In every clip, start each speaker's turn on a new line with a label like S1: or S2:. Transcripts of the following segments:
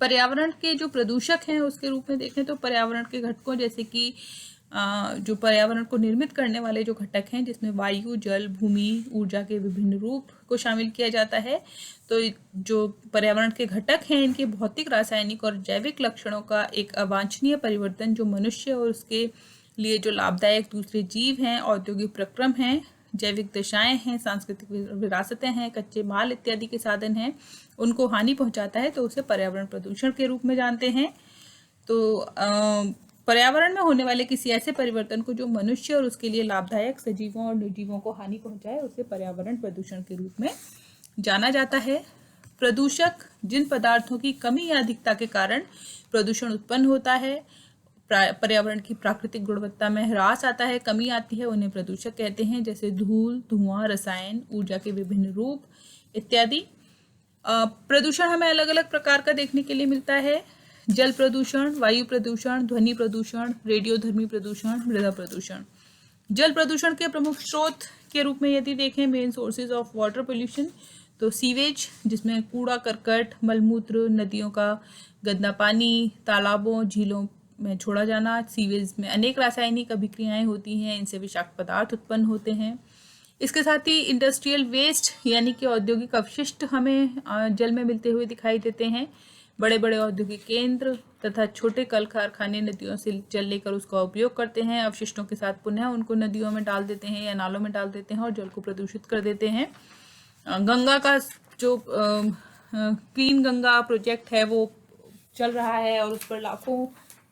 S1: पर्यावरण के जो प्रदूषक हैं उसके रूप में देखें तो पर्यावरण के घटकों जैसे कि जो पर्यावरण को निर्मित करने वाले जो घटक हैं, जिसमें वायु, जल, भूमि, ऊर्जा के विभिन्न रूप को शामिल किया जाता है। तो जो पर्यावरण के घटक हैं, इनके भौतिक, रासायनिक और जैविक लक्षणों का एक अवांछनीय परिवर्तन जो मनुष्य और उसके लिए जो लाभदायक दूसरे जीव हैं, औद्योगिक प्रक्रम हैं, जैविक दशाएं हैं, सांस्कृतिक विरासतें हैं, कच्चे माल इत्यादि के साधन हैं, उनको हानि पहुंचाता है, तो उसे पर्यावरण प्रदूषण के रूप में जानते हैं। तो पर्यावरण में होने वाले किसी ऐसे परिवर्तन को जो मनुष्य और उसके लिए लाभदायक सजीवों और निर्जीवों को हानि पहुंचाए, उसे पर्यावरण प्रदूषण के रूप में जाना जाता है। प्रदूषक जिन पदार्थों की कमी या अधिकता के कारण प्रदूषण उत्पन्न होता है, पर्यावरण की प्राकृतिक गुणवत्ता में ह्रास आता है, कमी आती है, उन्हें प्रदूषक कहते हैं, जैसे धूल, धुआं, रसायन, ऊर्जा के विभिन्न रूप इत्यादि। प्रदूषण हमें अलग अलग प्रकार का देखने के लिए मिलता है। जल प्रदूषण, वायु प्रदूषण, ध्वनि प्रदूषण, रेडियोधर्मी प्रदूषण, मृदा प्रदूषण। जल प्रदूषण के प्रमुख स्रोत के रूप में यदि देखें, main sources of water pollution, तो सीवेज, जिसमें कूड़ा करकट, मलमूत्र, नदियों का गंदा पानी, तालाबों, झीलों में छोड़ा जाना। सीवेज में अनेक रासायनिक अभिक्रियाएं होती हैं, इनसे विषाक्त पदार्थ उत्पन्न होते हैं। इसके साथ ही इंडस्ट्रियल वेस्ट यानी कि औद्योगिक अपशिष्ट हमें जल में मिलते हुए दिखाई देते हैं। बड़े बड़े औद्योगिक केंद्र तथा छोटे कल कारखाने नदियों से जल लेकर उसका उपयोग करते हैं, अवशिष्टों के साथ पुनः उनको नदियों में डाल देते हैं या नालों में डाल देते हैं और जल को प्रदूषित कर देते हैं। गंगा का जो क्लीन गंगा प्रोजेक्ट है वो चल रहा है और उस पर लाखों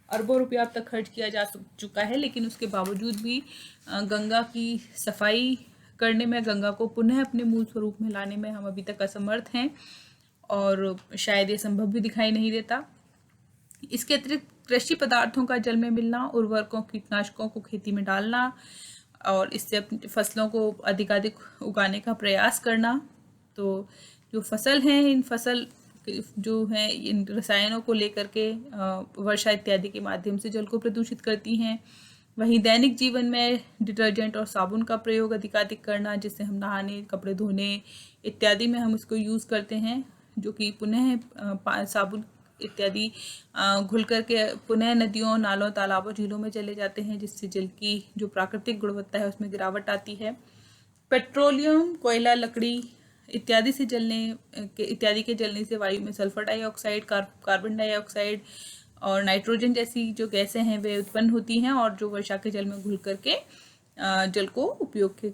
S1: अरबों रुपया अब तक खर्च किया जा चुका है, लेकिन उसके बावजूद भी गंगा की सफाई करने में, गंगा को पुनः अपने मूल स्वरूप में लाने में हम अभी तक असमर्थ हैं और शायद ये संभव भी दिखाई नहीं देता। इसके अतिरिक्त कृषि पदार्थों का जल में मिलना, उर्वरकों, कीटनाशकों को खेती में डालना और इससे अपनी फसलों को अधिकाधिक उगाने का प्रयास करना। तो जो फसल हैं, इन फसल जो है इन रसायनों को लेकर के वर्षा इत्यादि के माध्यम से जल को प्रदूषित करती हैं। वहीं दैनिक जीवन में डिटर्जेंट और साबुन का प्रयोग अधिकाधिक करना, जिससे हम नहाने, कपड़े धोने इत्यादि में हम इसको यूज़ करते हैं, जो कि पुनः साबुन इत्यादि घुल करके पुनः नदियों, नालों, तालाबों, झीलों में चले जाते हैं, जिससे जल की जो प्राकृतिक गुणवत्ता है उसमें गिरावट आती है। पेट्रोलियम, कोयला, लकड़ी इत्यादि के जलने से वायु में सल्फर डाइऑक्साइड, कार्बन डाइऑक्साइड और नाइट्रोजन जैसी जो गैसें हैं वे उत्पन्न होती हैं और जो वर्षा के जल में घुल करके जल को उपयोग के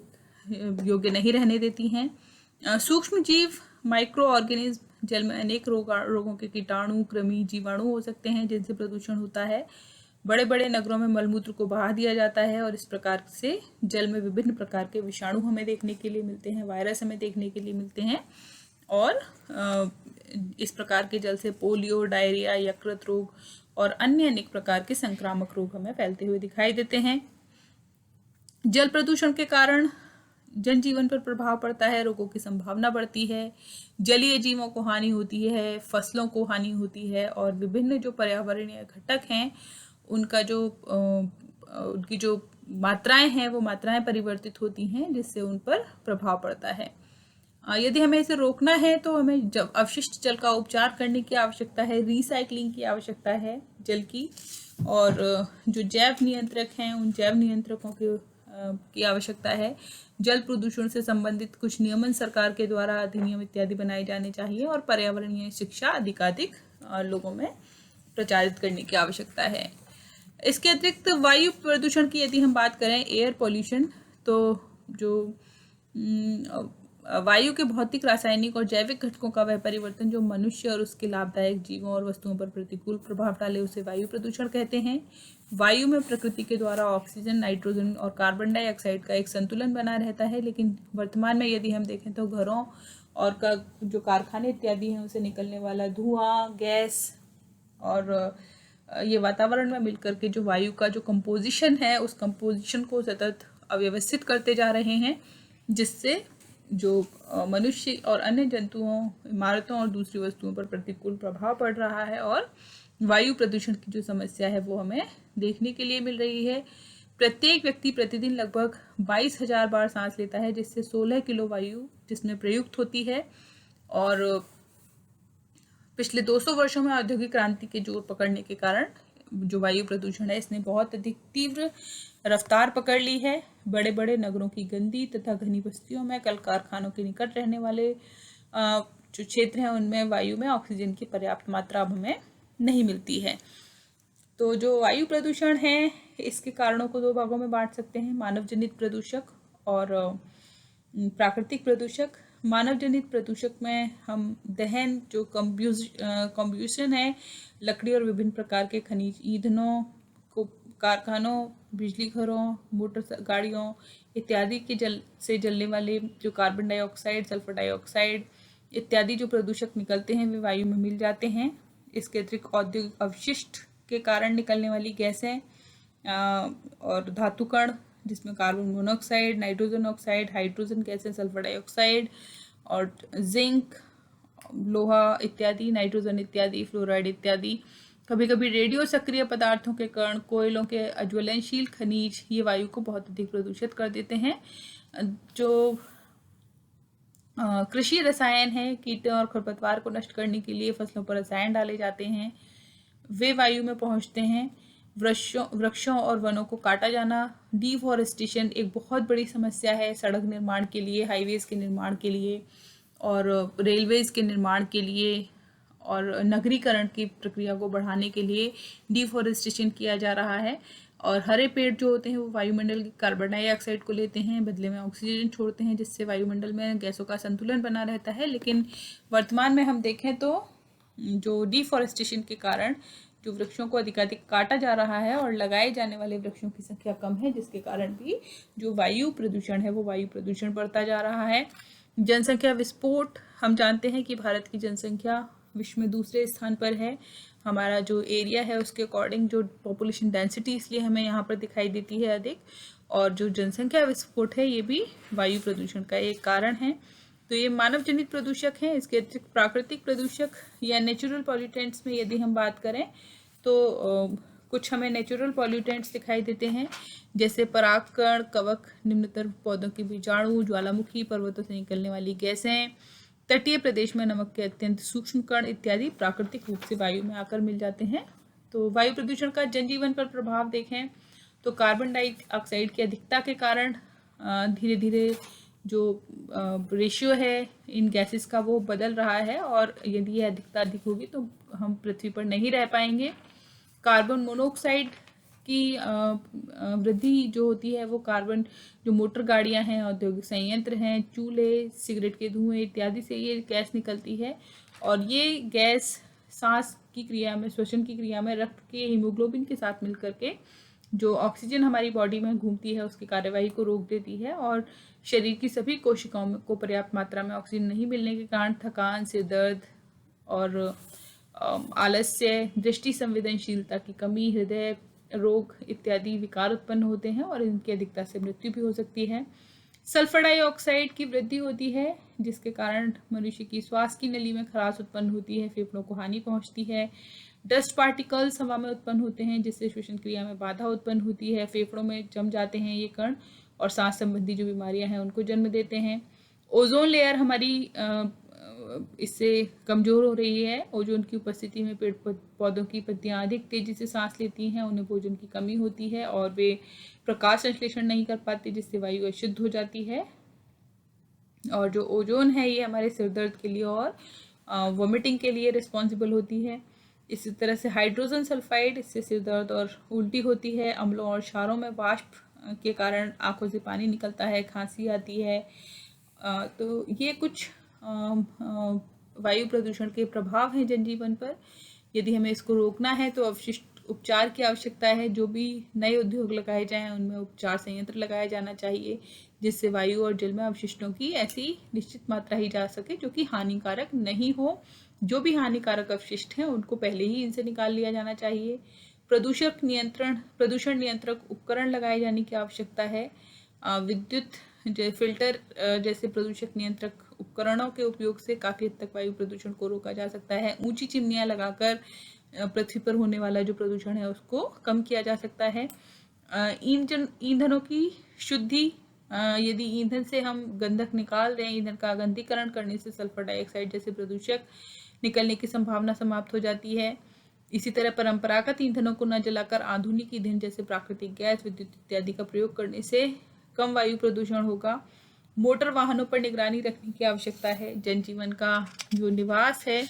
S1: योग्य नहीं रहने देती हैं। सूक्ष्म जीव, माइक्रो ऑर्गेनिज्म, जल में अनेक रोगों के कीटाणु, कृमि, जीवाणु हो सकते हैं जिनसे प्रदूषण होता है। बड़े बड़े नगरों में मलमूत्र को बहा दिया जाता है और इस प्रकार से जल में विभिन्न प्रकार के विषाणु हमें देखने के लिए मिलते हैं, वायरस हमें देखने के लिए मिलते हैं और इस प्रकार के जल से पोलियो, डायरिया, यकृत रोग और अन्य अनेक प्रकार के संक्रामक रोग हमें फैलते हुए दिखाई देते हैं। जल प्रदूषण के कारण जनजीवन पर प्रभाव पड़ता है, रोगों की संभावना बढ़ती है, जलीय जीवों को हानि होती है, फसलों को हानि होती है और विभिन्न जो पर्यावरणीय घटक हैं उनकी जो मात्राएं हैं वो मात्राएं परिवर्तित होती हैं, जिससे उन पर प्रभाव पड़ता है। यदि हमें इसे रोकना है तो हमें जब अवशिष्ट जल का उपचार करने की आवश्यकता है, रिसाइकलिंग की आवश्यकता है जल की, और जो जैव नियंत्रक हैं उन जैव नियंत्रकों की आवश्यकता है। जल प्रदूषण से संबंधित कुछ नियमन सरकार के द्वारा अधिनियम इत्यादि बनाए जाने चाहिए और पर्यावरणीय शिक्षा अधिकाधिक लोगों में प्रचारित करने की आवश्यकता है। इसके अतिरिक्त वायु प्रदूषण की यदि हम बात करें, एयर पॉल्यूशन, तो जो वायु के भौतिक, रासायनिक और जैविक घटकों का वह परिवर्तन जो मनुष्य और उसके लाभदायक जीवों और वस्तुओं पर प्रतिकूल प्रभाव डाले, उसे वायु प्रदूषण कहते हैं। वायु में प्रकृति के द्वारा ऑक्सीजन, नाइट्रोजन और कार्बन डाइऑक्साइड का एक संतुलन बना रहता है, लेकिन वर्तमान में यदि हम देखें तो घरों और जो कारखाने इत्यादि हैं उनसे निकलने वाला धुआं, गैस और ये वातावरण में मिलकर के जो वायु का जो कंपोजिशन है उस कंपोजिशन को सतत अव्यवस्थित करते जा रहे हैं, जिससे जो मनुष्य और अन्य जंतुओं, इमारतों और दूसरी वस्तुओं पर प्रतिकूल प्रभाव पड़ रहा है और वायु प्रदूषण की जो समस्या है वो हमें देखने के लिए मिल रही है। प्रत्येक व्यक्ति प्रतिदिन लगभग 22,000 बार सांस लेता है, जिससे 16 किलो वायु जिसमें प्रयुक्त होती है और पिछले 200 वर्षों में औद्योगिक क्रांति के जोर पकड़ने के कारण जो वायु प्रदूषण है इसने बहुत अधिक तीव्र रफ्तार पकड़ ली है। बड़े बड़े नगरों की गंदी तथा घनी बस्तियों में, कल कारखानों के निकट रहने वाले जो क्षेत्र हैं उनमें वायु में ऑक्सीजन की पर्याप्त मात्रा अब हमें नहीं मिलती है। तो जो वायु प्रदूषण है इसके कारणों को 2 भागों में बांट सकते हैं, मानव जनित प्रदूषक और प्राकृतिक प्रदूषक। मानव जनित प्रदूषक में हम दहन, जो कम्ब्यूशन है, लकड़ी और विभिन्न प्रकार के खनिज ईंधनों को कारखानों, बिजली घरों, मोटर गाड़ियों इत्यादि के से जलने वाले जो कार्बन डाइऑक्साइड, सल्फर डाइऑक्साइड इत्यादि जो प्रदूषक निकलते हैं वे वायु में मिल जाते हैं। इसके अतिरिक्त औद्योगिक अवशिष्ट के कारण निकलने वाली गैसें और धातु कण जिसमें carbon monoxide, nitrogen oxide, hydrogen गैसें, सल्फर डाइऑक्साइड और जिंक, लोहा इत्यादि, नाइट्रोजन इत्यादि, फ्लोराइड इत्यादि। कभी कभी रेडियो सक्रिय पदार्थों के कण, कोयलों के अज्वलनशील खनिज ये वायु को बहुत अधिक प्रदूषित कर देते हैं। जो कृषि रसायन है, कीटों और खरपतवार को नष्ट करने के लिए फसलों पर रसायन डाले जाते हैं, वे वायु में पहुंचते हैं। वृक्षों और वनों को काटा जाना, डिफॉरेस्टेशन एक बहुत बड़ी समस्या है सड़क निर्माण के लिए, हाईवेज के निर्माण के लिए और रेलवेज के निर्माण के लिए और नगरीकरण की प्रक्रिया को बढ़ाने के लिए डिफॉरेस्टेशन किया जा रहा है। और हरे पेड़ जो होते हैं वो वायुमंडल की कार्बन डाइऑक्साइड को लेते हैं, बदले में ऑक्सीजन छोड़ते हैं, जिससे वायुमंडल में गैसों का संतुलन बना रहता है। लेकिन वर्तमान में हम देखें तो जो डिफॉरेस्टेशन के कारण जो वृक्षों को अधिकाधिक काटा जा रहा है और लगाए जाने वाले वृक्षों की संख्या कम है, जिसके कारण भी जो वायु प्रदूषण है वो वायु प्रदूषण बढ़ता जा रहा है। जनसंख्या विस्फोट, हम जानते हैं कि भारत की जनसंख्या विश्व में दूसरे स्थान पर है। हमारा जो एरिया है उसके अकॉर्डिंग जो पॉपुलेशन डेंसिटी इसलिए हमें यहाँ पर दिखाई देती है अधिक, और जो जनसंख्या विस्फोट है ये भी वायु प्रदूषण का एक कारण है। तो ये मानव जनित प्रदूषक हैं। इसके अतिरिक्त प्राकृतिक प्रदूषक या नेचुरल पॉल्यूटेंट्स में यदि हम बात करें तो कुछ हमें नेचुरल पॉल्यूटेंट्स दिखाई देते हैं, जैसे परागकण, कवक, निम्नतर पौधों के बीजाणु, ज्वालामुखी, पर्वतों से निकलने वाली गैसें, तटीय प्रदेश में नमक के अत्यंत सूक्ष्म कण इत्यादि प्राकृतिक रूप से वायु में आकर मिल जाते हैं। तो वायु प्रदूषण का जनजीवन पर प्रभाव देखें तो कार्बन डाइऑक्साइड की अधिकता के कारण धीरे धीरे जो रेशियो है इन गैसेस का वो बदल रहा है, और यदि ये अधिकता अधिक होगी तो हम पृथ्वी पर नहीं रह पाएंगे। कार्बन मोनोऑक्साइड की वृद्धि जो होती है वो कार्बन, जो मोटर गाड़ियां हैं, औद्योगिक संयंत्र हैं, चूल्हे, सिगरेट के धुएं इत्यादि से ये गैस निकलती है, और ये गैस सांस की क्रिया में, श्वसन की क्रिया में रक्त के हीमोग्लोबिन के साथ मिलकर के जो ऑक्सीजन हमारी बॉडी में घूमती है उसकी कार्यवाही को रोक देती है, और शरीर की सभी कोशिकाओं को पर्याप्त मात्रा में ऑक्सीजन नहीं मिलने के कारण थकान, सिर दर्द और आलस्य, दृष्टि संवेदनशीलता की कमी, हृदय रोग इत्यादि विकार उत्पन्न होते हैं, और इनकी अधिकता से मृत्यु भी हो सकती है। सल्फर डाइऑक्साइड की वृद्धि होती है जिसके कारण मनुष्य की श्वास की नली में खराश उत्पन्न होती है, फेफड़ों को हानि पहुंचती है। डस्ट पार्टिकल्स हवा में उत्पन्न होते हैं जिससे श्वसन क्रिया में बाधा उत्पन्न होती है, फेफड़ों में जम जाते हैं ये कण और सांस संबंधी जो बीमारियां हैं उनको जन्म देते हैं। ओजोन लेयर हमारी इससे कमज़ोर हो रही है। ओजोन की उपस्थिति में पेड़ पौधों की पत्तियां अधिक तेजी से सांस लेती हैं, उन्हें भोजन की कमी होती है और वे प्रकाश संश्लेषण नहीं कर पाती, जिससे वायु अशुद्ध हो जाती है। और जो ओजोन है ये हमारे सिर दर्द के लिए और वॉमिटिंग के लिए रिस्पॉन्सिबल होती है। इसी तरह से हाइड्रोजन सल्फाइड, इससे सिर दर्द और उल्टी होती है। अम्लों और क्षारों में वाष्प के कारण आंखों से पानी निकलता है, खांसी आती है। तो ये कुछ वायु प्रदूषण के प्रभाव हैं जनजीवन पर। यदि हमें इसको रोकना है तो अवशिष्ट उपचार की आवश्यकता है। जो भी नए उद्योग लगाए जाएं उनमें उपचार संयंत्र लगाया जाना चाहिए, जिससे वायु और जल में अवशिष्टों की ऐसी निश्चित मात्रा ही जा सके जो कि हानिकारक नहीं हो। जो भी हानिकारक अवशिष्ट हैं उनको पहले ही इनसे निकाल लिया जाना चाहिए। प्रदूषण नियंत्रक उपकरण लगाए जाने की आवश्यकता है। विद्युत फिल्टर जैसे प्रदूषक नियंत्रक उपकरणों के उपयोग से काफ़ी हद तक वायु प्रदूषण को रोका जा सकता है। ऊंची चिमनियां लगाकर पृथ्वी पर होने वाला जो प्रदूषण है उसको कम किया जा सकता है। ईंधनों की शुद्धि, यदि ईंधन से हम गंधक निकाल दें, ईंधन का गंधीकरण करने से सल्फर डाइऑक्साइड जैसे प्रदूषक निकलने की संभावना समाप्त हो जाती है। इसी तरह परंपरागत ईंधनों को न जलाकर आधुनिक ईंधन जैसे प्राकृतिक गैस, विद्युत इत्यादि का प्रयोग करने से कम वायु प्रदूषण होगा। मोटर वाहनों पर निगरानी रखने की आवश्यकता है। जनजीवन का जो निवास है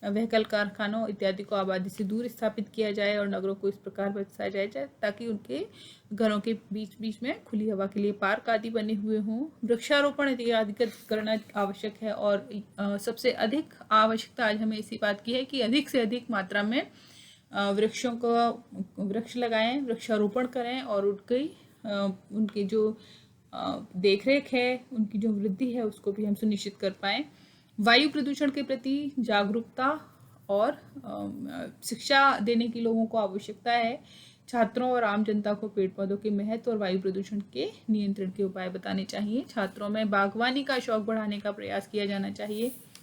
S1: वह कल कारखानों इत्यादि को आबादी से दूर स्थापित किया जाए और नगरों को इस प्रकार बसाया जाए ताकि उनके घरों के बीच बीच में खुली हवा के लिए पार्क आदि बने हुए हों। वृक्षारोपण इत्यादि करना आवश्यक है और सबसे अधिक आवश्यकता आज हमें इसी बात की है कि अधिक से अधिक मात्रा में वृक्षों को वृक्ष लगाएं, वृक्षारोपण करें और उनकी जो देख रेख है, उनकी जो वृद्धि है उसको भी हम सुनिश्चित कर पाएँ। वायु प्रदूषण के प्रति जागरूकता और शिक्षा देने की लोगों को आवश्यकता है। छात्रों और आम जनता को पेड़ पौधों के महत्व और वायु प्रदूषण के नियंत्रण के उपाय बताने चाहिए। छात्रों में बागवानी का शौक बढ़ाने का प्रयास किया जाना चाहिए।